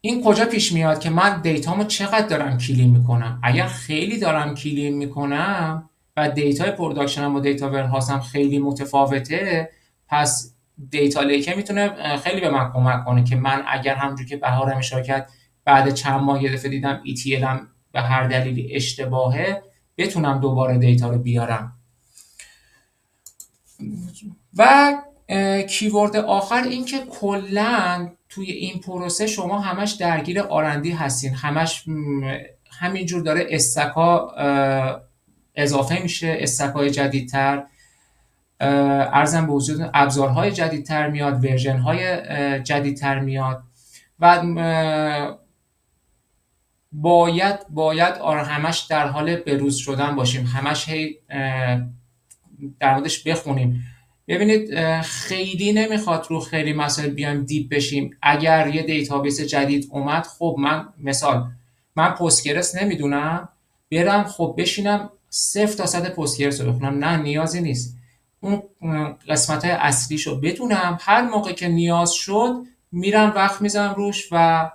این کجا پیش میاد که من دیتامو چقدر دارم کلین میکنم. اگر خیلی دارم کلین میکنم و دیتای پروداکشنم و دیتا ورهاوسم خیلی متفاوته، پس دیتا لیک میتونه خیلی به من کمک کنه که من اگر همونجوری که بهار اشاره بعد چند ماه یه دفعه دیدم ETLم به هر دلیلی اشتباهه، بتونم دوباره دیتا رو بیارم. و کیورد آخر این که کلاً توی این پروسه شما همش درگیر آرندی هستین، همش همینجور داره استکا اضافه میشه، استکای جدیدتر، ارزم به حضور ابزارهای جدیدتر میاد، ورژن‌های جدیدتر میاد و باید همش در حال بروز شدن باشیم، همش هی در موردش بخونیم. ببینید خیلی نمیخواد رو خیلی مسائل بیایم دیپ بشیم. اگر یه دیتابیس جدید اومد، خب من پستگرس نمیدونم، برم خب بشینم 0 تا 100 پستگرس رو بخونم؟ نه، نیازی نیست. اون قسمت‌های اصلیشو بدونم، هر موقع که نیاز شد میرم وقت میذارم روش و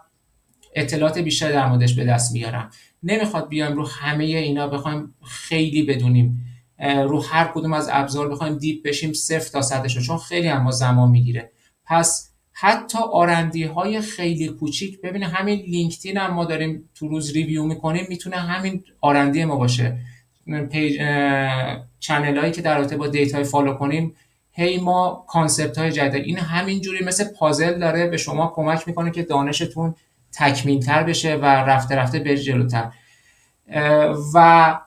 اطلاعات بیشتر در موردش به دست میارم. نمیخواد بیایم رو همه اینا بخوایم خیلی بدونیم، رو هر کدوم از ابزار بخوایم دیپ بشیم 0 تا 100شو، چون خیلی هم زمان میگیره. پس حتی آرندی های خیلی کوچیک، ببینید همین لینکدین هم ما داریم تو روز ریویو میکنیم، میتونه همین آرندی ما باشه. چنل هایی که در رابطه با دیتا فالو کنیم، هی ما کانسپت های جدید، این همینجوری مثل پازل داره به شما کمک میکنه که دانشتون تکمیل تر بشه و رفته رفته بری جلوتر. و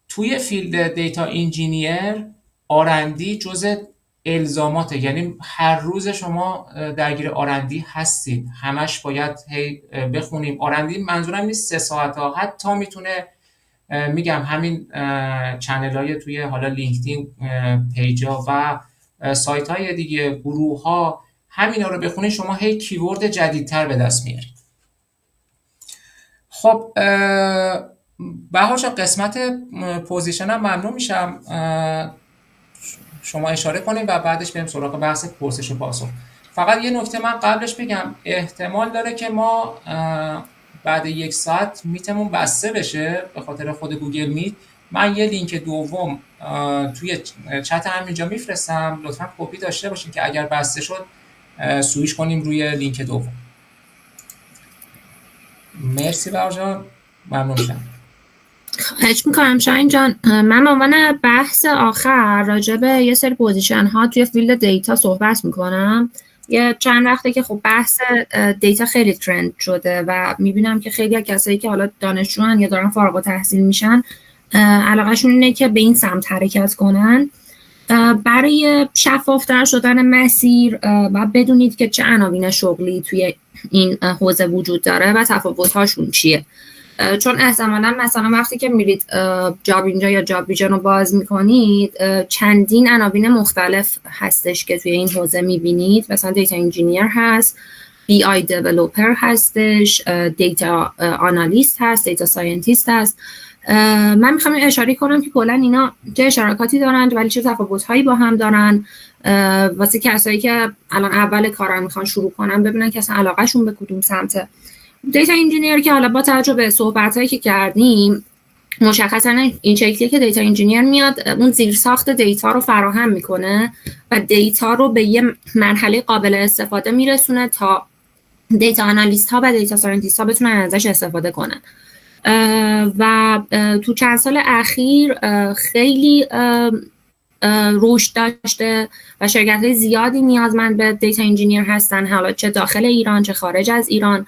توی فیلد دیتا انجینیر آرندی جزء الزاماته، یعنی هر روز شما درگیر آرندی هستید، همش باید هی بخونیم. آرندی منظورم نیست 3 ساعت ها، حتی میتونه میگم همین چنل های توی حالا لینکدین پیجا و سایت های دیگه، گروه ها، همینا رو بخونید شما هی کیورد جدیدتر به دست میارید. خب بهاش قسمت پوزیشن هم ممنون میشم شما اشاره کنید و بعدش بریم سراغ بحث پرسش و پاسخ. فقط یه نکته من قبلش بگم، احتمال داره که ما بعد 1 ساعت میتمون بسته بشه به خاطر خود گوگل میت. من یه لینک دوم توی چت همینجا میفرستم، لطفا کپی داشته باشین که اگر بسته شد سویش کنیم روی لینک دوم. مرسی بهار جان، ممنون میشم. خواهش میکنم شاهین جان. من به عنوان بحث آخر راجع به یه سری پوزیشن ها توی فیلد دیتا صحبت میکنم. یه چند وقته که خب بحث دیتا خیلی ترند شده و میبینم که خیلی از کسایی که حالا دانشجوان یا دارن فارغ التحصیل میشن علاقهشون اینه که به این سمت حرکت کنن. برای شفافتر شدن مسیر باید بدونید که چه عناوین شغلی توی این حوزه وجود داره و تفاوت‌هاشون چیه. چون احتمالاً مثلا وقتی که میرید جاب اینجا یا جاب ویژن رو باز میکنید چندین عناوین مختلف هستش که توی این حوزه میبینید. مثلا دیتا انجینیر هست، بی آی دیولوپر هستش، دیتا آنالیست هست، دیتا ساینتیست هست. من میخوام اشاره کنم که کلا اینا چه اشتراکاتی دارند ولی چه تفاوت‌هایی با هم دارن، واسه کسایی که الان اول کارن میخوان شروع کنن ببینن که اصلا علاقهشون به کدوم سمته. دیتا انجینیر که حالا با توجه به صحبت‌هایی که کردیم مشخصا این شکلیه که دیتا انجینیر میاد اون زیرساخت دیتا رو فراهم میکنه و دیتا رو به یه مرحله قابل استفاده میرسونه تا دیتا آنالیست ها و دیتا ساینتیست ها بتونن ازش استفاده کنن. و تو چند سال اخیر خیلی رشد داشته و شرکت‌های زیادی نیازمند به دیتا انجینیر هستن، حالا چه داخل ایران چه خارج از ایران.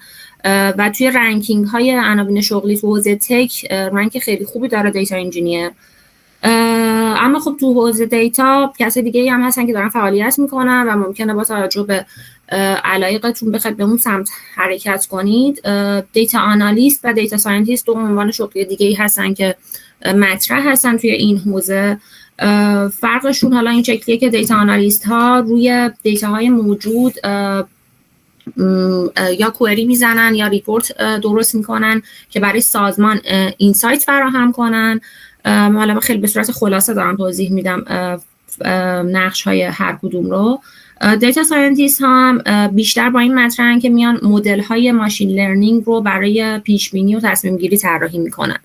و توی رنکینگ های عناوین شغلی تو حوزه تک رنک خیلی خوبی داره دیتا انجینیر. اما خب تو حوزه دیتا کسی دیگه هم هستن که دارن فعالیت میکنن و ممکنه با توجه به علایقتون بخواید به اون سمت حرکت کنید. دیتا آنالیست و دیتا ساینتیست دو عنوان شغلی دیگه هستن که مطرح هستن توی این حوزه. فرقشون حالا این شکلیه که دیتا آنالیست ها روی دیتا های موجود یا کوئری میزنن یا ریپورت درست میکنن که برای سازمان اینسایت فراهم کنن. حالا خیلی به صورت خلاصه دارم توضیح میدم نقش های هر کدوم رو. دیتا ساینتیست هم بیشتر با این مطرحن که میان مدل های ماشین لرنینگ رو برای پیش بینی و تصمیم گیری طراحی میکنن.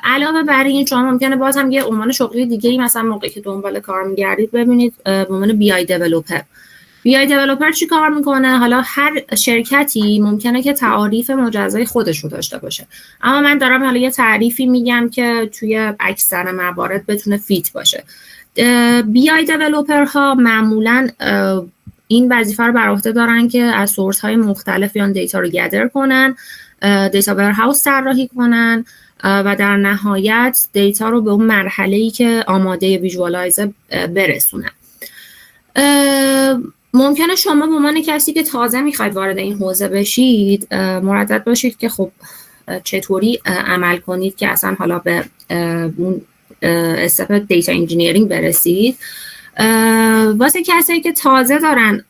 علاوه بر این شما ممکنه باز هم یه عنوان شغلی دیگه ای مثلا موقعی که دنبال کار میگردید ببینید به عنوان بی آی دیولپر. بی آی دیولپر چی کار میکنه؟ حالا هر شرکتی ممکنه که تعاریف مجزای خودش رو داشته باشه، اما من دارم حالا یه تعریفی میگم که توی اکثر موارد بتونه فیت باشه. بی آی دیولپر ها معمولاً این وظیفه رو بر عهده دارن که از سورس های مختلف بیان دیتا رو گدر کنن، دیتا ورهاوس طراحی کنن و در نهایت دیتا رو به اون مرحله‌ای که آماده ویژوالایز برسونن. ممکنه شما به عنوان کسی که تازه میخواید وارد این حوزه بشید مردد باشید که خب چطوری عمل کنید که اصلا حالا به اون استپ دیتا انجینیرینگ برسید. واسه کسایی که تازه دارن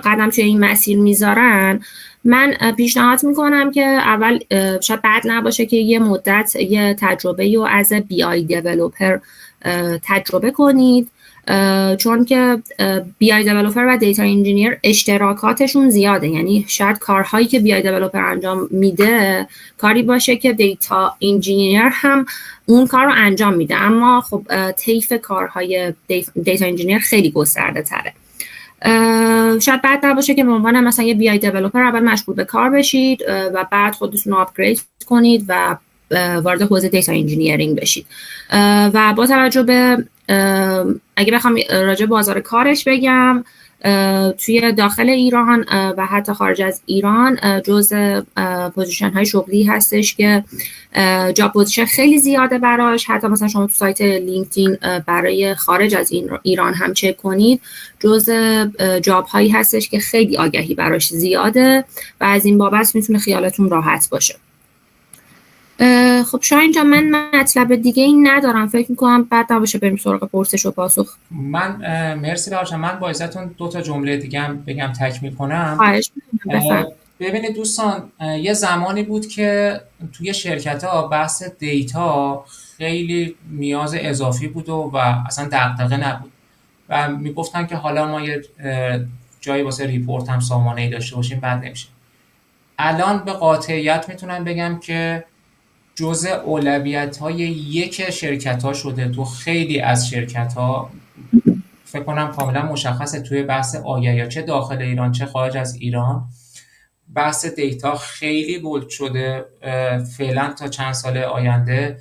قدم توی این مسیر میذارن، من پیشنهاد میکنم که اول شاید بد نباشه که یه مدت یه تجربه رو از بی آی دیولپر تجربه کنید، چون که بی آی دیولپر و دیتا انجینیر اشتراکاتشون زیاده. یعنی شاید کارهایی که بی آی دیولپر انجام میده کاری باشه که دیتا انجینیر هم اون کار رو انجام میده، اما خب طیف کارهای دیتا انجینیر خیلی گسترده تره. شاید بد نباشه که به عنوان مثلا یه بی آی دیولپر اول مشغول به کار بشید و بعد خودتون رو آپگرید کنید و وارد حوزه دیتا انجینیرینگ بشید. و با توجه به اگه بخوام راجع بازار کارش بگم، توی داخل ایران و حتی خارج از ایران جزء پوزیشن های شغلی هستش که جاب پوزیشن خیلی زیاده براش. حتی مثلا شما تو سایت لینکدین برای خارج از ایران هم چک کنید، جزء جاب هایی هستش که خیلی آگهی براش زیاده و از این بابت میتونه خیالتون راحت باشه. خب شاید اینجا من مطلب دیگه این ندارم، فکر میکنم بعد نباشه بریم سراغ پرسش و پاسخ. من مرسی باشم. من با عزتون 2 تا جمله دیگه هم بگم تکمیل کنم. خواهش میکنم. ببینید دوستان، یه زمانی بود که توی شرکت ها بحث دیتا خیلی نیاز اضافی بود و اصلا دغدغه نبود و میگفتن که حالا ما یه جایی واسه ریپورت هم سامانه‌ای داشته باشیم بد نمیشه. الان به قاطعیت میتونم بگم که جزء اولویت‌های یک شرکت‌ها شده. تو خیلی از شرکت‌ها فکر کنم کاملا مشخصه توی بحث آگهی چه داخل ایران چه خارج از ایران بحث دیتا خیلی بولد شده. فعلا تا چند سال آینده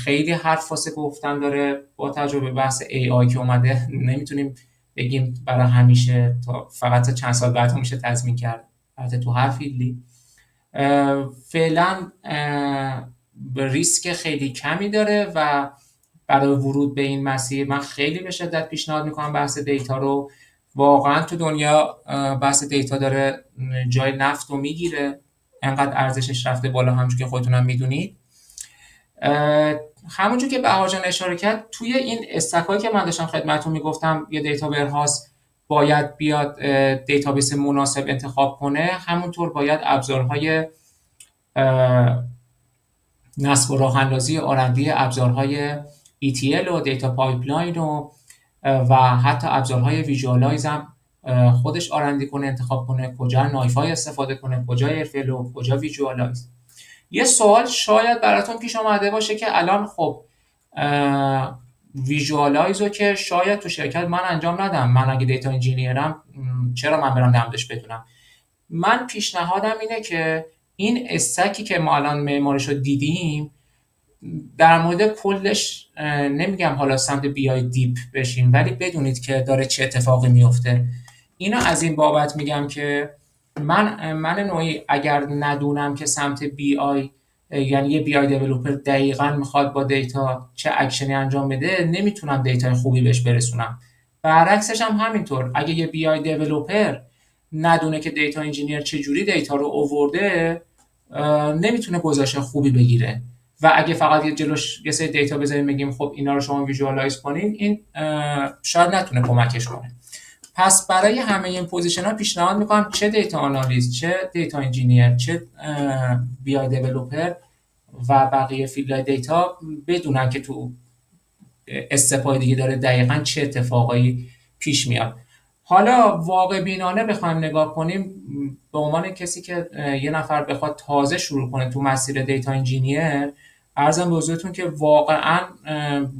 خیلی حرف واسه گفتن داره. با توجه به بحث AI که اومده نمیتونیم بگیم برای همیشه، تا فقط تا چند سال بعد میشه تضمین کرد البته تو هر فیلدی. فعلا ریسک خیلی کمی داره و برای ورود به این مسیر من خیلی به شدت پیشنهاد میکنم بحث دیتا رو. واقعا تو دنیا بحث دیتا داره جای نفت رو میگیره، انقدر ارزشش رفته بالا، همونجور که خودتون هم میدونید. همونجور که بهار جان اشاره کرد، توی این استکایی که من داشتم خدمتتون میگفتم یه دیتا ورهاوس باید بیاد دیتابیس مناسب انتخاب کنه، همونطور باید ابزارهای نصب و راه اندازی آرندی ابزارهای ETL و دیتا پایپلاین و حتی ابزارهای ویژوالایز هم خودش آرندی کنه، انتخاب کنه کجا نایفای استفاده کنه، کجا ایرفلو، کجا ویژوالایز. یه سوال شاید براتون پیش آمده باشه که الان خب ویژوالایز رو که شاید تو شرکت من انجام ندم، من اگه دیتا انجینیرم چرا من برم نمدش بدونم؟ من پیشنهادم اینه که این استکی که ما الان معمارش رو دیدیم در مورد کلش نمیگم حالا سمت بیای دیپ بشیم، ولی بدونید که داره چه اتفاقی میفته. اینا از این بابت میگم که من نوعی اگر ندونم که سمت بی آی، یعنی یه بی آی دیولپر دقیقاً میخواد با دیتا چه اکشنی انجام بده، نمیتونم دیتای خوبی بهش برسونم. برعکسش هم همینطور، اگه یه بی آی دیولپر ندونه که دیتا انجینیر چجوری دیتا رو آورده، نمیتونه گزارش خوبی بگیره. و اگه فقط یه جلوش یه سری دیتا بذاریم بگیم خب اینا رو شما ویژوالایز کنین، این شاید نتونه کمکش کنه. پس برای همه این پوزیشن ها پیشنهاد میکنم چه دیتا آنالیست، چه دیتا انجینیر، چه بی آی دیولپر و بقیه فیلدهای دیتا بدونن که تو استپای دیگه داره دقیقاً چه اتفاقایی پیش میاد. حالا واقع بینانه بخوایم نگاه کنیم، به عنوان کسی که یه نفر بخواد تازه شروع کنه تو مسیر دیتا انجینیر، عرضم به حضورتون که واقعا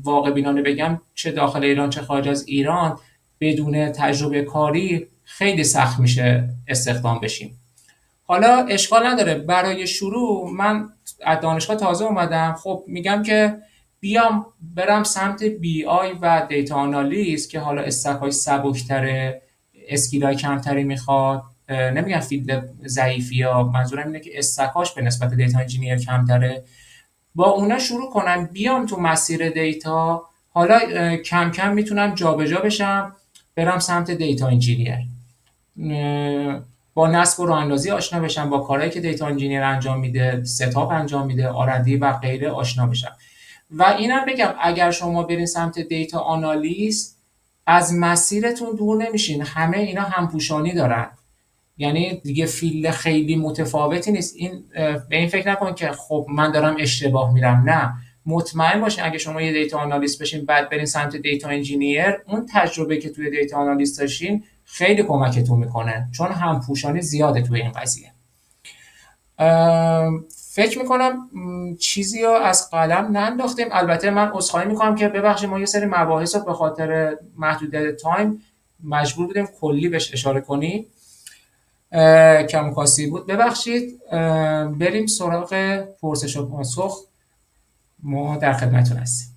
واقع بینانه بگم چه داخل ایران چه خارج از ایران بدون تجربه کاری خیلی سخت میشه استخدام بشیم. حالا اشکال نداره، برای شروع من از دانشگاه تازه اومدم، خب میگم که بیام برم سمت بی آی و دیتا آنالیست که حالا استک‌های سبک‌تره، اسکیل‌های کمتری میخواد، نمیگم فیلد ضعیفی ها، منظورم اینه که استکاش به نسبت دیتا انجینیر کمتره، با اونا شروع کنم بیام تو مسیر دیتا. حالا کم کم میتونم جابجا بشم برم سمت دیتا انجینیر، با نصب و راه‌اندازی آشنا بشم، با کارهایی که دیتا انجینیر انجام میده، ستاپ انجام میده، آردی و غیره آشنا بشم. و اینم بگم اگر شما برین سمت دیتا آنالیست از مسیرتون دور نمیشین، همه اینا همپوشانی دارن، یعنی دیگه فیلد خیلی متفاوتی نیست. این به این فکر نکن که خب من دارم اشتباه میرم، نه، مطمئن باشین اگه شما یه دیتا آنالیست بشین بعد برین سمت دیتا انجینیر، اون تجربه که توی دیتا آنالیست داشتین خیلی کمکتون میکنه، چون همپوشانی زیاده توی این قضیه. فکر میکنم چیزی رو از قلم ننداختیم. البته من عذرخواهی میکنم که ببخشید ما یه سری مباحث رو به خاطر محدودیت تایم مجبور بودیم کلی بهش اشاره کنیم، کم کاسی بود، ببخشید. بریم سراغ پرسش و پاسخ، ما در خدمتتون هستیم.